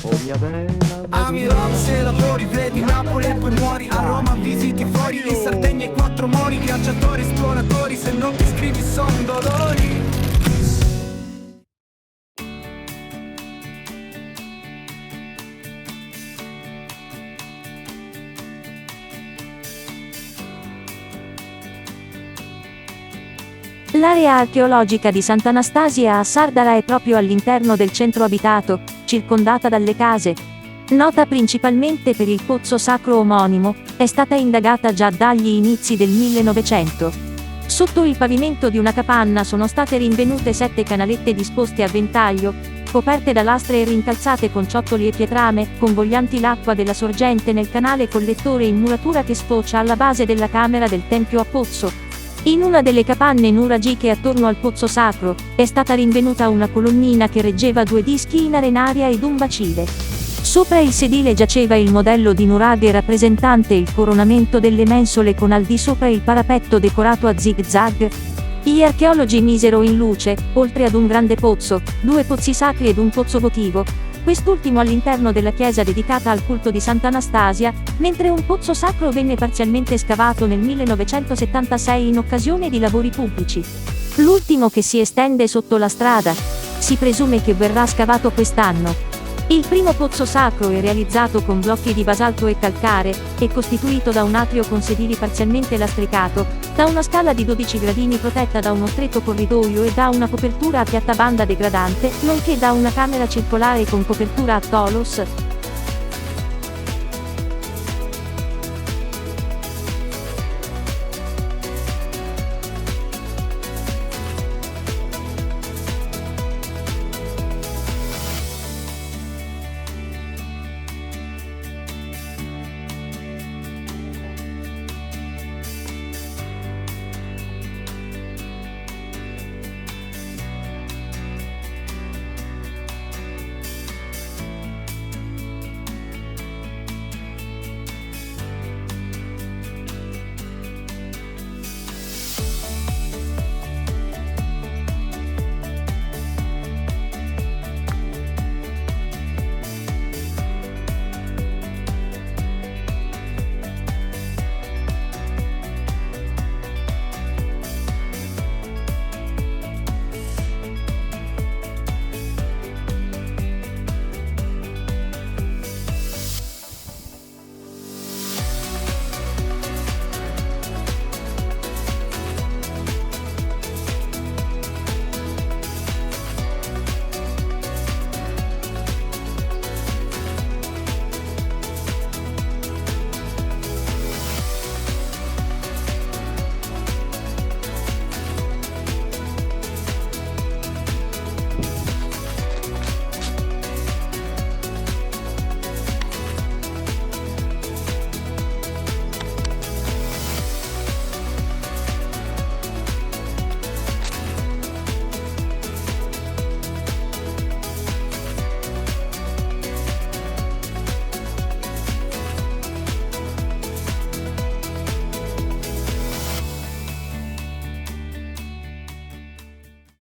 Oh mia bella, Ami Roma se lavori, vedi Napoli e poi muori. A Roma visiti fuori, in Sardegna i quattro mori. Viaggiatori, esploratori, se non ti scrivi son dolori. L'area archeologica di Sant'Anastasia a Sardara è proprio all'interno del centro abitato, circondata dalle case. Nota principalmente per il pozzo sacro omonimo, è stata indagata già dagli inizi del 1900. Sotto il pavimento di una capanna sono state rinvenute 7 canalette disposte a ventaglio, coperte da lastre e rincalzate con ciottoli e pietrame, convoglianti l'acqua della sorgente nel canale collettore in muratura che sfocia alla base della camera del tempio a pozzo. In una delle capanne nuragiche attorno al pozzo sacro, è stata rinvenuta una colonnina che reggeva 2 dischi in arenaria ed un bacile. Sopra il sedile giaceva il modello di nuraghe rappresentante il coronamento delle mensole con al di sopra il parapetto decorato a zig-zag. Gli archeologi misero in luce, oltre ad un grande pozzo, 2 pozzi sacri ed un pozzo votivo, quest'ultimo all'interno della chiesa dedicata al culto di Sant'Anastasia, mentre un pozzo sacro venne parzialmente scavato nel 1976 in occasione di lavori pubblici. L'ultimo che si estende sotto la strada. Si presume che verrà scavato quest'anno. Il primo pozzo sacro è realizzato con blocchi di basalto e calcare, è costituito da un atrio con sedili parzialmente lastricato, da una scala di 12 gradini protetta da uno stretto corridoio e da una copertura a piattabanda degradante, nonché da una camera circolare con copertura a tholos,